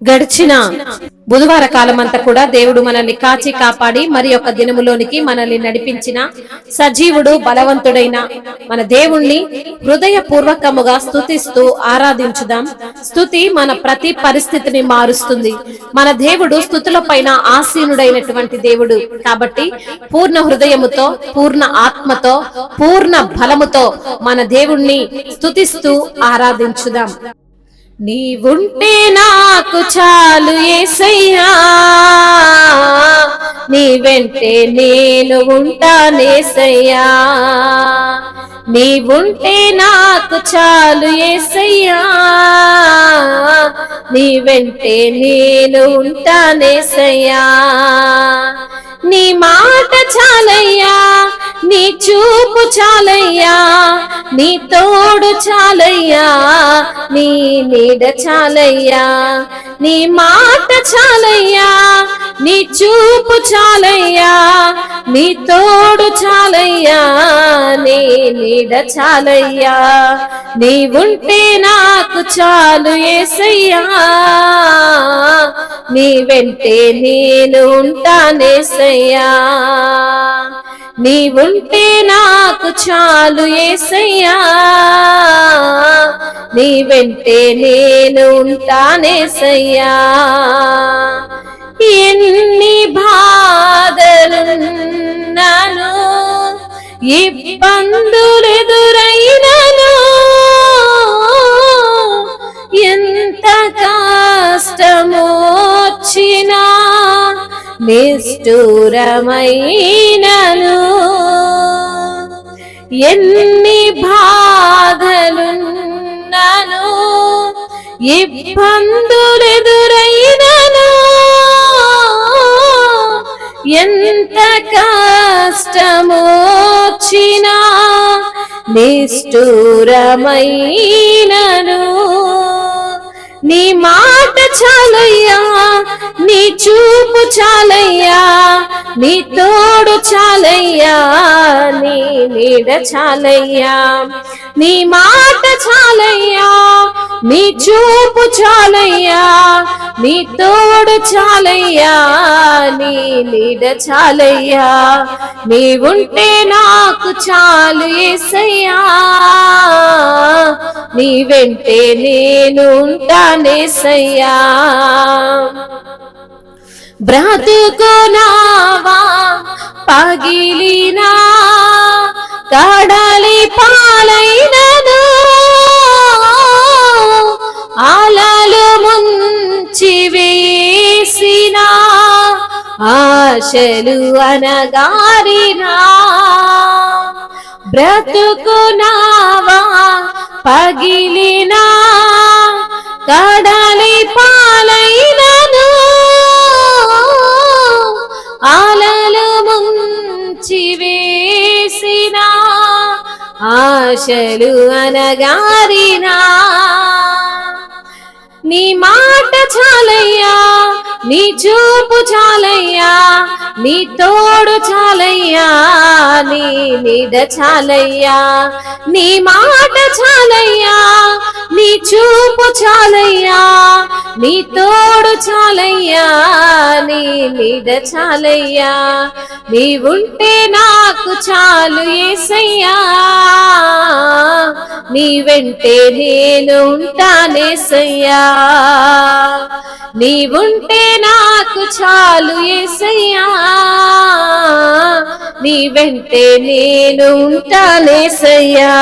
గడిచిన బుధవార కాలమంతా కూడా దేవుడు మనల్ని కాచి కాపాడి మరి యొక్క దినములోనికి మనల్ని నడిపించిన సజీవుడు బలవంతుడైన మన దేవుణ్ణి హృదయపూర్వకముగా స్తుతిస్తూ ఆరాధించుదాం. స్తుతి మన ప్రతి పరిస్థితిని మారుస్తుంది. మన దేవుడు స్తుతుల పైన ఆసీనుడైనటువంటి దేవుడు కాబట్టి పూర్ణ హృదయముతో, పూర్ణ ఆత్మతో, పూర్ణ బలముతో మన దేవుణ్ణి స్తుతిస్తూ ఆరాధించుదాం. నీవుంటే నాకు చాలు యేసయ్యా, నీ వెంటే నేను ఉంటానేసయ్యా. నీవుంటే నాకు చాలు యేసయ్యా, నీ వెంటే నేను ఉంటానేసయ్యా. నీ మాట చాలయ్యా, నీ చూపు చాలయ్యా, నీ తోడు చాలయ్యా, నీ నీడ చాలయ్యా. నీ మాట చాలయ్యా, నీ చూపు చాలయ్యా, నీ తోడు చాలయ్యా, నీ నీడ చాలయ్యా. నీవుంటే నాకు చాలు యేసయ్యా, నీ వెంటే నేను ఉంటానేసయ్యా. నీవుంటే నాకు చాలు యేసయ్యా, నీ వెంటే నేను ఉంటానేసయ్యా. ఎన్ని బాధలున్నాను, ఇబ్బందులెదురైనను, ఎంత కష్టమొచ్చినా నిష్ఠూరమైనను, ఎన్ని బాధలున్నాను, ఇబ్బందులెదురైనను, ఎంత కష్టమొచ్చినా నిష్ఠూరమైనను. నీ మాట చాలయ్యా, నీ చూపు చాలయ్యా, నీ తోడు చాలయ్యా, నీ నీడ చాలయ్యా. నీ మాట చాలయ్యా, నీ చూపు చాలయ్యా, నీ తోడు చాలయ్యా, నీ నీడ చాలయ్యా. నీవుంటే నాకు చాలు యేసయ్యా, నీ వెంటే నేను ఉంటానేసయ్యా. బ్రతుకునావా పగిలినా, కడలి పాలైనను, అలలు ముంచి వేసినా, ఆశలు అనగారినా. బ్రతుకునావా పగిలినా, కడలి పాలైనను, అలలు ముంచి వేసినా, ఆశలు అనగారినా. నీ మాట చాలయ్యా, నీ చూపు చాలయ్యా, నీ తోడు చాలయ్యా, నీ నీడ చాలయ్యా. నీ మాట చాలయ్యా, నీ చూపు చాలయ్యా, నీ తోడు చాలయ్యా, నీ నీడ చాలయ్యా. నీవుంటే నాకు చాలు యేసయ్యా, నీ వెంటే నేను ఉంటానేసయ్యా. నీవుంటే నాకు చాలు యేసయ్యా, నీ వెంటే నేను ఉంటానేసయ్యా.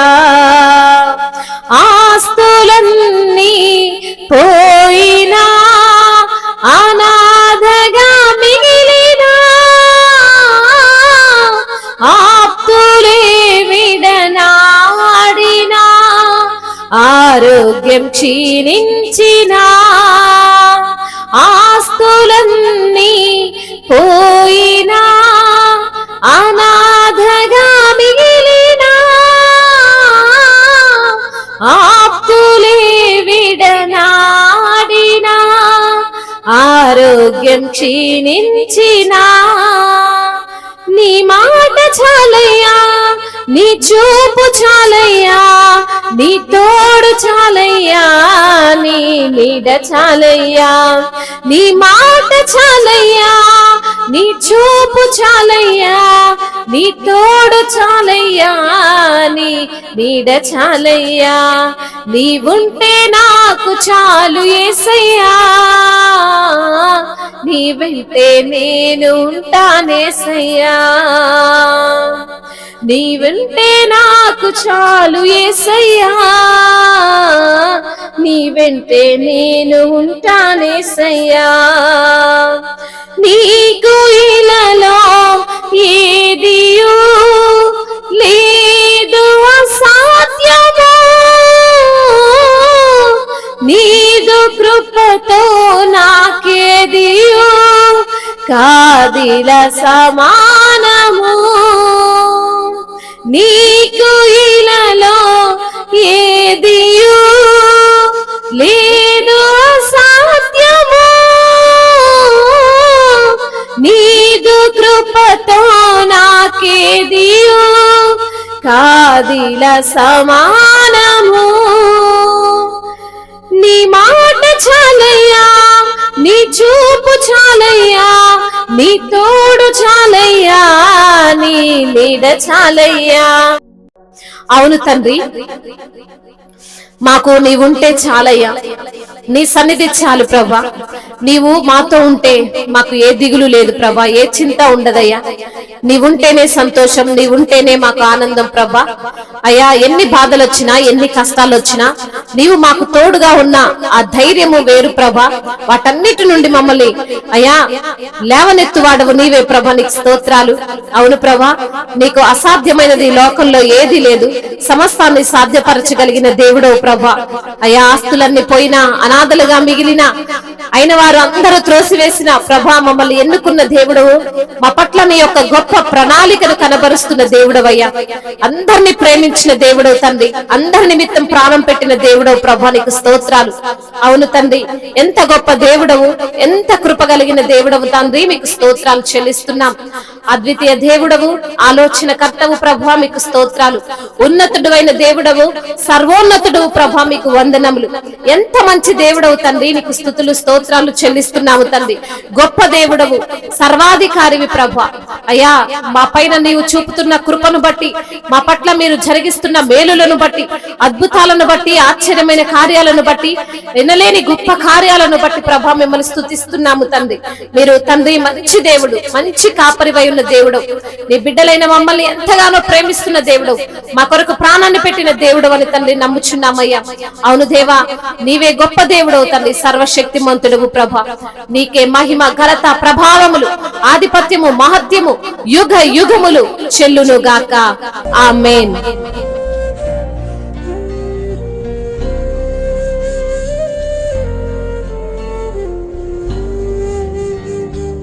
ఆస్తులన్నీ పోయినా, అనాథగా మిగిలినా, ఆప్తులే విడనాడినా, ఆరోగ్యం క్షీణించినా, ఆస్తులన్నీ పోయినా, అనాథగా మిగిలినా, ఆప్తులే విడనాడినా, ఆరోగ్యం క్షీణించినా. నీ మాట చాలయ్యా, నీ చూపు చాలయ్యా, నీ తోడు చాలయ్యా, నీ నీడ చాలయ్యా, నీ మాట చాలయ్యా, నీ చూపు చాలయ్యా, నీ తోడు చాలయ్యా, నీ నీడ చాలయ్యా, నీవుంటే నాకు చాలు యేసయ్యా, నీ వెంటే నేను ఉంటానేసయ్యా, నీ వెంటే నాకు చాలు యేసయ్యా, నీ వెంటే నేను ఉంటానేసయ్యా. నీకు ఇలలో ఏదియు లేదు అసాధ్యము, నీదు కృపతో నాకేదియు కాదిల సమానము, నీకు ఇలలో ఏదియు లేదు అసాధ్యము, నీదు కృపతో నాకేదియు కాదిల సమానము. నీ మాట చాలయ్యా, నీ చూపు చాలయ్యా, నీ తోడు చాలయ్యా, నీ నీడ చాలయ్యా. అవును తండ్రి, మాకు నీవుంటే చాలయ్యా, నీ సన్నిధి చాలు ప్రభా. నీవు మాతో ఉంటే మాకు ఏ దిగులు లేదు ప్రభా, ఏ చింత ఉండదయ్యా. నీవుంటేనే సంతోషం, నీవుంటేనే మాకు ఆనందం ప్రభా. అయ్యా, ఎన్ని బాధలు వచ్చినా, ఎన్ని కష్టాలు వచ్చినా నీవు మాకు తోడుగా ఉన్నా ఆ ధైర్యము వేరు ప్రభా. వాటన్నిటి నుండి మమ్మల్ని అయ్యా లేవనెత్తువాడవు నీవే ప్రభా, నీకు స్తోత్రాలు. అవును ప్రభా, నీకు అసాధ్యమైనది ఈ లోకంలో ఏది లేదు, సమస్తాన్ని సాధ్యపరచగలిగిన దేవుడవు ప్రభా. అయ్యా, ఆస్తులన్నీ పోయినా, అనాథలుగా మిగిలిన అయిన వారు అందరూ త్రోసివేసిన ప్రభా, మమ్మల్ని ఎన్నుకున్న దేవుడవు, మా పట్ల నీ యొక్క గొప్ప ప్రణాళికను కనబరుస్తున్న దేవుడవయ్యా. అందరినీ ప్రేమించిన దేవుడవు తండ్రి, అందరి నిమిత్తం ప్రాణం పెట్టిన దేవుడవు ప్రభా, నీకు స్తోత్రాలు. అవును తండ్రి, ఎంత గొప్ప దేవుడవు, ఎంత కృప కలిగిన దేవుడవు తండ్రి, మీకు స్తోత్రాలు చెల్లిస్తున్నాం. అద్వితీయ దేవుడవు, ఆలోచన కర్తవు ప్రభా, మీకు స్తోత్రాలు. ఉన్నతుడు అయిన దేవుడవు, సర్వోన్నతుడు ప్రభా, మీకు వందనములు. ఎంత మంచి దేవుడవు తండ్రి, నీకు స్తుతులు స్తోత్రాలు చెల్లిస్తున్నాము తండ్రి. గొప్ప దేవుడవు, సర్వాధికారివి ప్రభా. అయ్యా, మా పైన నీవు చూపుతున్న కృపను బట్టి, మా పట్ల మీరు జరిగిస్తున్న మేలులను బట్టి, అద్భుతాలను బట్టి, ఆశ్చర్యమైన కార్యాలను బట్టి, వినలేని గొప్ప కార్యాలను బట్టి ప్రభా మిమ్మల్ని స్తుతిస్తున్నాము తండ్రి. మీరు తండ్రి మంచి దేవుడు, మంచి కాపరివై ఉన్న దేవుడు, నీ బిడ్డలైన మమ్మల్ని ఎంతగానో ప్రేమిస్తున్న దేవుడు, మా కొరకు ప్రాణాన్ని పెట్టిన దేవుడు అని తండ్రి నమ్ముచున్నామయ్యా. అవును దేవా, నీవే గొప్ప దేవుడవు తండ్రి, సర్వశక్తిమంతుడవు ప్రభా. నీకే మహిమ, ఘనత, ప్రభావములు, ఆధిపత్యము, మహత్యము యుగ యుగములు చెల్లును గాక. ఆమేన్.